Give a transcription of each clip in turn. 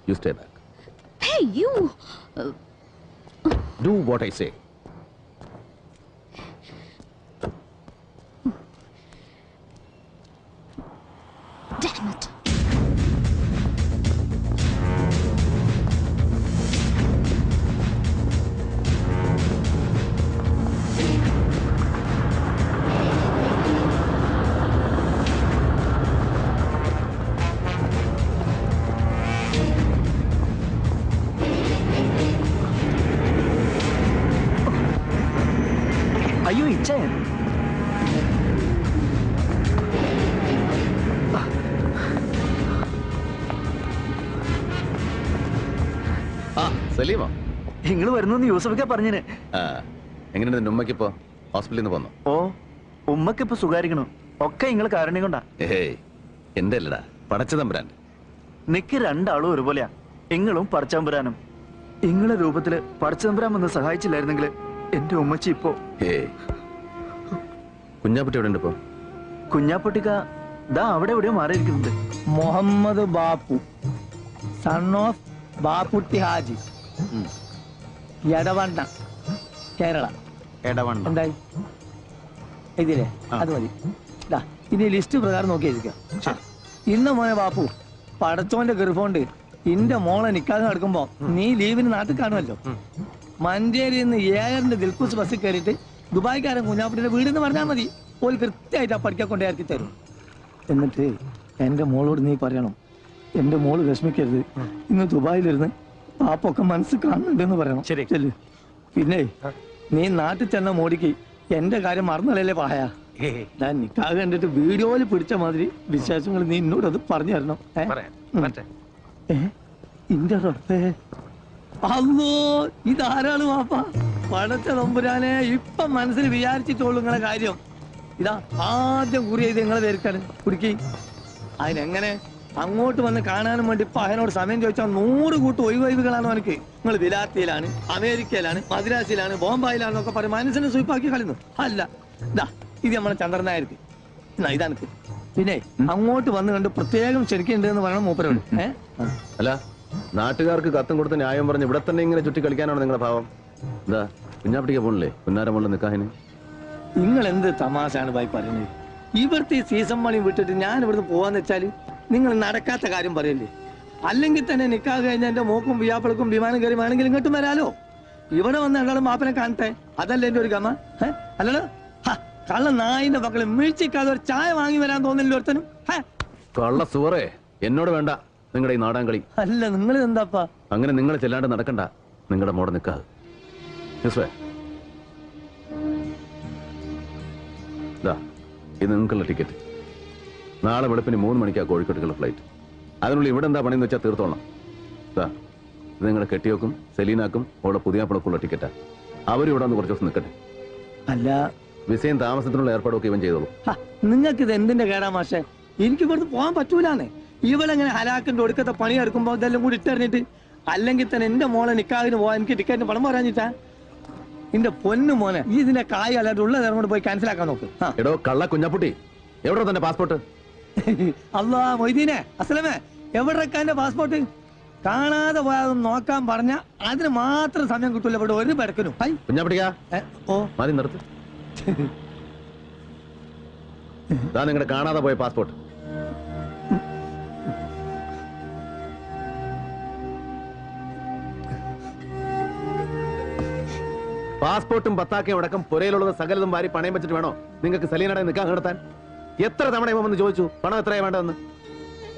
You stay back. Hey, you! Do what I say. Damn it! അയ്യോ ഇച്ഛേ സലീമോ നിങ്ങൾ വരുന്നു യൂസഫൊക്കെ പറഞ്ഞിന്. എങ്ങനെയുണ്ട് നിന്റെ ഉമ്മക്കിപ്പോ ഹോസ്പിറ്റലിൽ നിന്ന് പോന്നോ? ഓ ഉമ്മക്കിപ്പോ സുഖാരിക്കണു. ഒക്കെ നിങ്ങൾ കാരണി കൊണ്ടാ. എന്റെ അല്ലടാ പടച്ചതമ്പുരാൻ. നിക്ക് രണ്ടാളും ഒരുപോലെയാ. എങ്ങളും പടച്ചതമ്പുരാനും. ഇങ്ങളെ രൂപത്തില് പടച്ചതമ്പുരാൻ വന്ന് സഹായിച്ചില്ലായിരുന്നെങ്കിൽ എന്റെ ഉമ്മച്ചി ഇപ്പോ. കുഞ്ഞാപ്പുട്ടി എവിടെ ഉണ്ട് ഇപ്പോ? കുഞ്ഞാപ്പുട്ടിക്ക ദാ അവിടെ എവിടെയോ മാറിയിരിക്കുന്നുണ്ട്. Muhammad Bappu, son of Bapputty Haji, Edavanna, Kerala. എടവണ്ണ എന്തായി ഇതില്ലേ? അത് മതി. ഇനി ലിസ്റ്റ് പ്രകാരം നോക്കിയിരിക്കാം. ഇന്ന് മോനെ ബാപ്പു, പടച്ചോന്റെ ഗർഭമുണ്ട് ഇന്റെ മോളെ നിക്കാതെ നടക്കുമ്പോ നീ ലീവിന് നാട്ടിൽ കാണുമല്ലോ. മഞ്ചേരിയിൽ നിന്ന് ഏഴറിന്റെ ദിൽക്കുസ് ബസ്സിൽ കയറിയിട്ട് ദുബായ്ക്കാരൻ കുഞ്ഞാപ്പുട്ടിയുടെ വീടെന്ന് പറഞ്ഞാൽ മതി. ഓൾ കൃത്യമായിട്ട് ആ പഠിക്കാൻ കൊണ്ടേ ഇറക്കി തരും. എന്നിട്ട് എന്റെ മോളോട് നീ പറയണം, എന്റെ മോള് വിഷമിക്കരുത്, ഇന്ന് ദുബായിലിരുന്ന് പാപ്പൊക്കെ മനസ്സ് കാണുന്നുണ്ടെന്ന് പറയണം. ശരി. പിന്നെ നീ നാട്ടിൽ ചെന്ന മോടിക്ക് എന്റെ കാര്യം മറന്നല്ലേ പായ. ഞാൻ നിക്കാതെ കണ്ടിട്ട് വീഡിയോയിൽ പിടിച്ച മാതിരി വിശേഷങ്ങൾ നീ എന്നോട് അത് പറഞ്ഞു തരണം. ഇന്റെ റബ്ബേ, അല്ലോ ഇതാരാണ് വാപ്പ? പടച്ച തമ്പുരാനെ, ഇപ്പം മനസ്സിൽ വിചാരിച്ചിട്ടുള്ളൂ നിങ്ങളെ കാര്യം. ഇതാ ആദ്യം കുറി ചെയ്ത് നിങ്ങളെ പേർക്കാണ് കുടുക്കി. അതിനെങ്ങനെ അങ്ങോട്ട് വന്ന് കാണാനും വേണ്ടി ഇപ്പൊ അതിനോട് സമയം ചോദിച്ചാൽ 100 കൂട്ട് ഒഴിവൊഴിവുകളാണ് എനിക്ക്. നിങ്ങൾ വിലാത്തിയിലാണ്, അമേരിക്കയിലാണ്, മദ്രാസിലാണ്, ബോംബായിലാണെന്നൊക്കെ പറയും മനസ്സിനെ സ്വീപ്പാക്കി കളയുന്നു. അല്ല ഇതാ ഇത് നമ്മളെ ചന്ദ്രനായിരിക്കും. ഇതാനക്ക് പിന്നെ അങ്ങോട്ട് വന്ന് കണ്ട് പ്രത്യേകം ക്ഷണിക്കുന്നുണ്ട് എന്ന് പറയണം മൂപ്പരോട്. അല്ല, നാട്ടുകാർക്ക് കത്തും കൊടുത്ത് ന്യായം പറഞ്ഞ് ഇവിടെ തന്നെ ഇങ്ങനെ ചുറ്റി കളിക്കാനാണ് നിങ്ങളുടെ ഭാവം? എന്താ കുഞ്ഞാപ്പിട്ടിക്ക് പോണില്ലേ പുന്നാരമുള്ള നിക്കാഹിന്? നിങ്ങൾ എന്ത് തമാശാണ് ഭായി പറയുന്നത്? ഇവിടുത്തെ ഈ സീസൺ മണി വിട്ടിട്ട് ഞാൻ ഇവിടുന്ന് പോവാന്ന് വെച്ചാല് നിങ്ങൾ നടക്കാത്ത കാര്യം പറയല്ലേ? അല്ലെങ്കിൽ തന്നെ നിക്കാഹ് കഴിഞ്ഞ എന്റെ മോക്കും വിയാപ്പിളക്കും വിമാനം കയറി വേണമെങ്കിൽ ഇങ്ങോട്ടും വരാലോ. ഇവിടെ വന്ന് രണ്ടാളും മാപ്പനെ കാണട്ടെ, അതല്ലേ എന്റെ ഒരു ഗമ? അല്ലല്ലോ കള്ള നായിന്റെ മക്കളെ വീഴ്ചക്കാതെ ഒരു ചായ വാങ്ങി വരാൻ തോന്നില്ല ഒരുത്തനും. കള്ള സുവറേ, എന്നോട് വേണ്ട നിങ്ങളുടെ ഈ നാടാൻ കളി. അല്ല നിങ്ങൾ എന്താപ്പാ അങ്ങനെ നിങ്ങൾ ചെല്ലാണ്ട് നടക്കണ്ട നിങ്ങളുടെ മോടെ നിക്കാഹ്. ഇത് നിങ്ങൾക്കുള്ള ടിക്കറ്റ്. നാളെ വെളുപ്പിന് 3 മണിക്കാണ് കോഴിക്കോട്ടേക്കുള്ള ഫ്ലൈറ്റ്. അതിനുള്ളിൽ ഇവിടെ എന്താ പണിയെന്ന് വെച്ചാൽ തീർത്തോളാം. ഇത് നിങ്ങളുടെ കെട്ടിയോക്കും സെലീനാക്കും അവളുടെ പുതിയാപ്പിളക്കുള്ള ടിക്കറ്റാ. അവരും ഇവിടെ വന്ന് കുറച്ച് ദിവസം നിൽക്കട്ടെ. അല്ല വിസയും താമസത്തിനുള്ള ഏർപ്പാടൊക്കെ ഇവൻ ചെയ്തോളൂ. നിങ്ങൾക്ക് ഇത് എന്തിന്റെ കേടാ മാഷെ? എനിക്ക് ഇവിടുന്ന് പോകാൻ പറ്റൂലാന്നേ. ഇവളെങ്ങനെ ഹലാക്കിന്റെ ഒടുക്കത്തെ പണി എടുക്കുമ്പോ ഇതെല്ലാം കൂടി ഇട്ടെറിഞ്ഞിട്ട്. അല്ലെങ്കിൽ തന്നെ എന്റെ മോളെ നിക്കാഹിന് പോവാൻ എനിക്ക് ടിക്കറ്റിന് പണം പറയാഞ്ഞിട്ടാ. എന്റെ പൊന്നു മോനെ, ഈ ഇതിന്റെ കായ് അല്ലാണ്ട് ഉള്ള നേരം കൊണ്ട് പോയി ക്യാൻസൽ ആക്കാൻ നോക്ക്. എടോ കള്ള കുഞ്ഞാപ്പുട്ടി, എവിടെ തന്നെ പാസ്പോർട്ട്? അല്ലാ മൊയ്തീനെ, അസ്ലമേ, എവിടെയൊക്കെ എന്റെ പാസ്പോർട്ട്? കാണാതെ പോയാതൊന്നും നോക്കാൻ പറഞ്ഞ അതിന് മാത്രം സമയം കിട്ടൂല ഇവിടെ ഒരു പെടക്കനും. കുഞ്ഞാപ്പുട്ടിക്കാ ഓ മതി നിർത്ത്. നിങ്ങളുടെ കാണാതെ പോയ പാസ്പോർട്ട്. പാസ്പോർട്ടും പത്താക്കയും അടക്കം പുരയിലുള്ളത് സകലതും വാരി പണയം വെച്ചിട്ട് വേണോ നിങ്ങൾക്ക് സലീനയുടെ നിൽക്കാൻ നടത്താൻ? എത്ര തവണ ഇവന്ന് ചോദിച്ചു പണം എത്രയാണ് വേണ്ടതെന്ന്?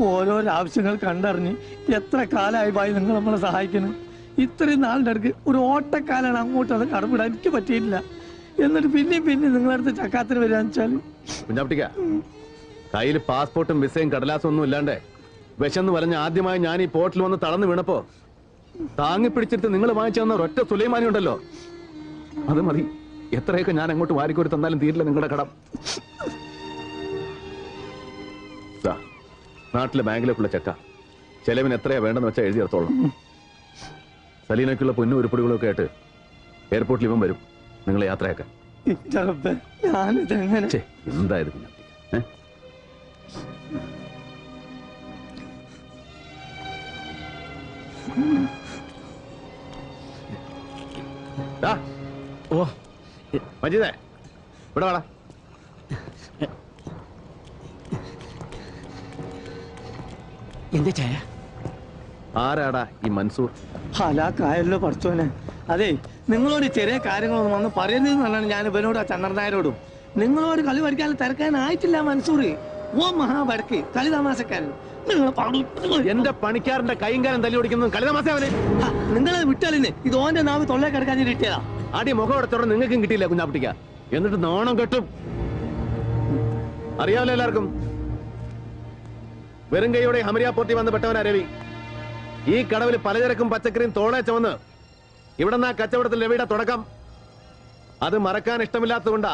ഓരോരോ ആവശ്യങ്ങൾ കണ്ടറിഞ്ഞ് എത്ര കാലമായി ഭായി നിങ്ങൾ നമ്മളെ സഹായിക്കണം. ഇത്രയും നാളിന്റെ അടുക്ക് ഒരു ഓട്ടക്കാലാണ് അങ്ങോട്ട് അത് കടമിടാൻ എനിക്ക് പറ്റിയിട്ടില്ല. എന്നിട്ട് പിന്നെയും നിങ്ങളുടെ അടുത്ത് ചക്കാത്തിന് വരാന്ന് വെച്ചാല് കുഞ്ഞാപ്പിട്ടിക്ക, കയ്യിൽ പാസ്പോർട്ടും വിസയും കടലാസും ഒന്നും ഇല്ലാണ്ടേ വിശന്ന് വലഞ്ഞ് ആദ്യമായി ഞാൻ ഈ പോർട്ടിൽ വന്ന് തളർന്നു വീണപ്പോ താങ്ങി പിടിച്ചിട്ട് നിങ്ങൾ വാങ്ങിച്ചു തന്ന ഒരൊറ്റ സുലൈമാനി ഉണ്ടല്ലോ, അത് മതി. എത്രയൊക്കെ ഞാൻ അങ്ങോട്ട് വാരിക്കോരി തന്നാലും തീരില്ല നിങ്ങളുടെ കടം. നാട്ടിലെ ബാങ്കിലേക്കുള്ള ചെക്ക ചെലവിന് എത്രയാ വേണ്ടെന്ന് വെച്ചാൽ എഴുതി എടുത്തോളാം. സലീനയ്ക്കുള്ള പൊന്നും ഉരുപ്പടികളൊക്കെ ആയിട്ട് എയർപോർട്ടിൽ ഇവൻ വരും നിങ്ങളെ യാത്രയാക്കാൻ. എന്തായത് കുഞ്ഞാപ്പിട്ടിക്ക? ഓ മജീദേ ഇവിടെ വാടാ. എന്താ ചായ? ആരാടാ ഈ മൻസൂർ? ഹലാക്കായല്ലോ പഠിച്ചോനെ. അതെ, നിങ്ങളോട് ചെറിയ കാര്യങ്ങളൊന്നും വന്ന് പറയരുതെന്ന് പറഞ്ഞാണ് ഞാൻ ഇവനോട് ആ ചന്ദ്രനായരോടും. നിങ്ങളോട് കളി പഠിക്കാൻ തിരക്കാനായിട്ടില്ല മൻസൂർ. ഓ മഹാബടക്ക് കളി തമാശക്കാരൻ. എന്റെ പണിക്കാരന്റെ കൈയും കാലം തല്ലി ഓടിക്കുന്നത് കളിതമാസവന്. നിങ്ങളെ വിട്ടാലിന് ഇത് ഓന്റെ നാവ് തൊള്ളേ കിടക്കാൻ കിട്ടിയതാ. അടി മുഖം എടുത്തോടെ നിങ്ങൾക്കും കിട്ടിയില്ല കുഞ്ഞാപ്പിട്ടിക്ക. എന്നിട്ട് നാണം കെട്ടും. അറിയാമല്ലോ എല്ലാവർക്കും, വെറും കൈയോടെ ഹമരിയ പോർട്ടി വന്ന് പെട്ടവനാ രവി. ഈ കടവിൽ പലചരക്കും പച്ചക്കറിയും തോളെ ചുമന്ന് ഇവിടെ നിന്ന് ആ കച്ചവടത്തിൽ രവിയുടെ തുടക്കം. അത് മറക്കാൻ ഇഷ്ടമില്ലാത്തതുകൊണ്ടാ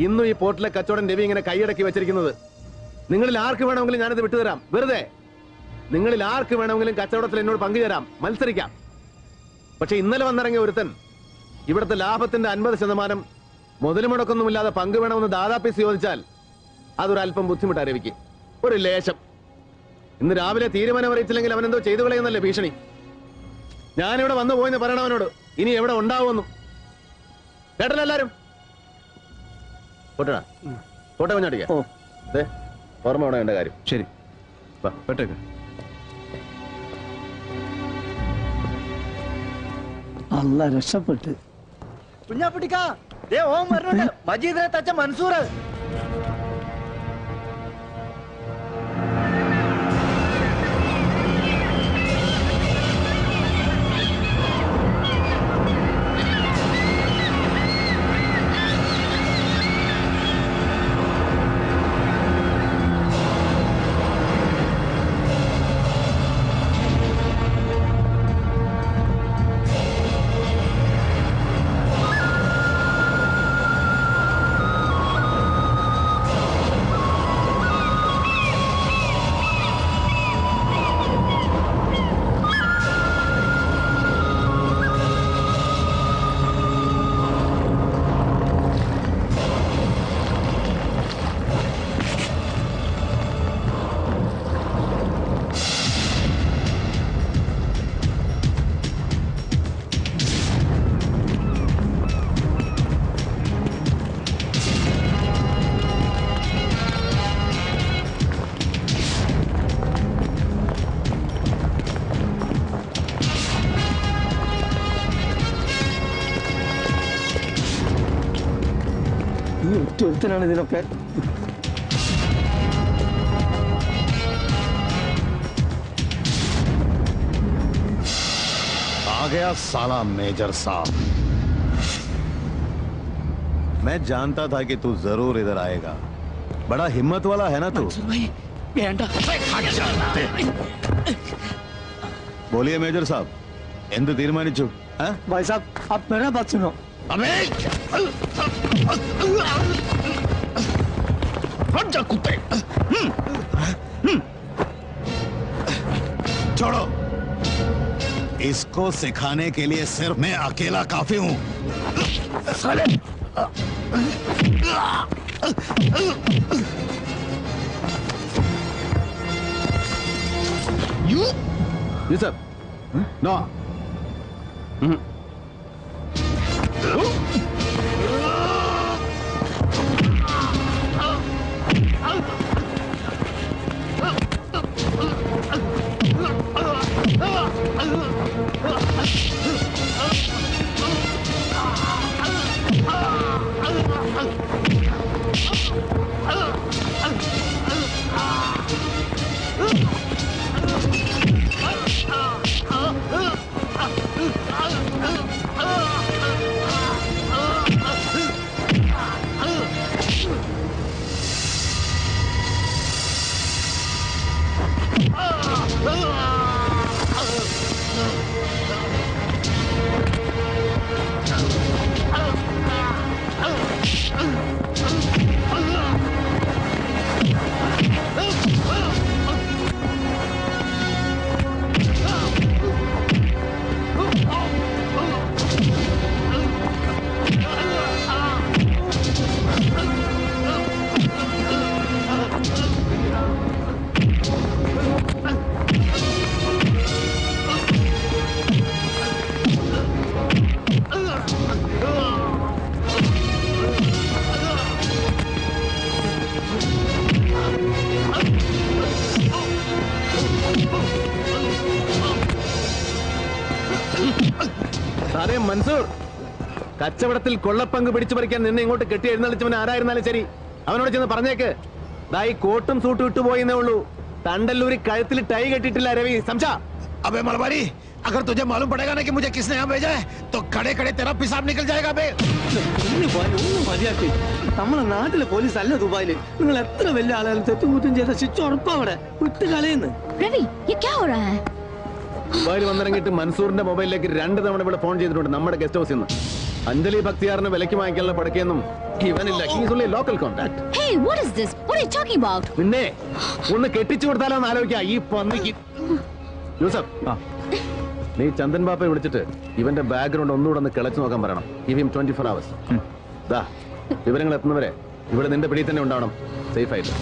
ഇന്നും ഈ പോർട്ടിലെ കച്ചവടം രവി ഇങ്ങനെ കൈയടക്കി വെച്ചിരിക്കുന്നത്. നിങ്ങളിൽ ആർക്ക് വേണമെങ്കിലും ഞാനിത് വിട്ടുതരാം. വെറുതെ നിങ്ങളിൽ ആർക്ക് വേണമെങ്കിലും കച്ചവടത്തിൽ എന്നോട് പങ്കുചേരാം, മത്സരിക്കാം. പക്ഷെ ഇന്നലെ വന്നിറങ്ങിയ ഒരുത്തൻ ഇവിടുത്തെ ലാഭത്തിന്റെ 50% മുതൽ മുടക്കൊന്നുമില്ലാതെ പങ്ക് വേണമെന്ന് ദാദാപ്പീസ് ചോദിച്ചാൽ അതൊരല്പം ബുദ്ധിമുട്ടാ രവിക്ക്. ഒരു ലേശം. ഇന്ന് രാവിലെ തീരുമാനം അറിയിച്ചില്ലെങ്കിൽ അവനെന്തോ ചെയ്തു കളയുന്നല്ലേ ഭീഷണി. ഞാനിവിടെ വന്നു പോയെന്ന് പറയണം അവനോട്. ഇനി എവിടെ ഉണ്ടാവുമെന്നു കേട്ടല്ലോ എല്ലാരും. പോട്ടടാ, പോട്ടെ കുഞ്ഞാടിക്ക. അതെ, ഓർമ്മ വേണം എന്റെ കാര്യം. ശരി, പെട്ടേക്ക്. അല്ല രക്ഷപ്പെട്ട്. കുഞ്ഞാപ്പിട്ടിക്കാ, ദേ ഓൻ വരുന്നുണ്ട്. മജീദിനെ തച്ച മൻസൂർ. ഈ ഒറ്റൊരുത്തനാണ് ഇതിനൊക്കെ. आ गया साला मेजर साहब। मैं जानता था कि तू जरूर इधर आएगा। बड़ा हिम्मत वाला है ना तू। बोलिए मेजर साहब, എന്ത് തീരുമാനിച്ചു? भाई साहब, आप मेरा बात सुनो. अबे हट जा कुत्ते। छोड़ो, इसको सिखाने के लिए सिर्फ मैं अकेला काफी हूं। साले You? Yes, sir. No. സാറേ മൻസൂർ, കച്ചവടത്തിൽ കൊള്ളപ്പങ്ക് പിടിച്ചു പറിക്കാൻ നിന്നെ ഇങ്ങോട്ട് കെട്ടി എഴുന്നള്ളിച്ചവൻ ആരായിരുന്നാലും ശരി, അവനോട് ചെന്ന് പറഞ്ഞേക്ക്, ഈ കോട്ടും സൂട്ടും ഇട്ടുപോയെന്നേ ഉള്ളൂ, തണ്ടല്ലൂരി കഴുത്തിൽ ടൈ കെട്ടിട്ടില്ല രവി. സംശാ अबे मलबारी, अगर तुझे मालूम पड़ेगा ना कि मुझे किसने यहाँ भेजा है तो खड़े खड़े तेरा पेशाब निकल जाएगा बे। ഒന്ന് മതിയാക്കി. നമ്മളെ നാട്ടിലെ പോലീസ് അല്ല ദുബായില്. നിങ്ങൾ എത്ര വലിയ ആളുകൾ തെറ്റുകുറ്റം ചെയ്ത ശിക്ഷ ഉറപ്പാ അവിടെ വിട്ട് കളയുന്നു. रवि ये क्या हो रहा है? ദുബായിൽ വന്നിറങ്ങിയിട്ട് മൻസൂറിന്റെ മൊബൈലിലേക്ക് 2 തവണ ഇവിടെ ഫോൺ ചെയ്തിട്ടുണ്ട് നമ്മുടെ ഗസ്റ്റ് ഹൗസിൽ നിന്ന്. അഞ്ജലി ഭക്തിയാറിന് വിലക്ക് വാങ്ങിക്കാനുള്ള പടക്കൊന്നും ഇവനില്ല. He's only local contact. Hey, what is this? What are you talking about? പിന്നെ ഒന്ന് കെട്ടിച്ചു കൊടുത്താലോ എന്ന് ആലോചിക്കാം ഈ പന്നിക്ക്. യൂസഫ്, നീ ചന്ദൻ ബാപ്പയെ വിളിച്ചിട്ട് ഇവന്റെ ബാക്ക്ഗ്രൗണ്ട് ഒന്നുകൂടെ ഒന്ന് കിളച്ചു നോക്കാൻ പറയണം. Give him 24 hours. വിവരങ്ങൾ എത്തുന്നവരെ ഇവിടെ നിന്റെ പിടിയിൽ തന്നെ ഉണ്ടാവണം, സേഫ് ആയിട്ട്.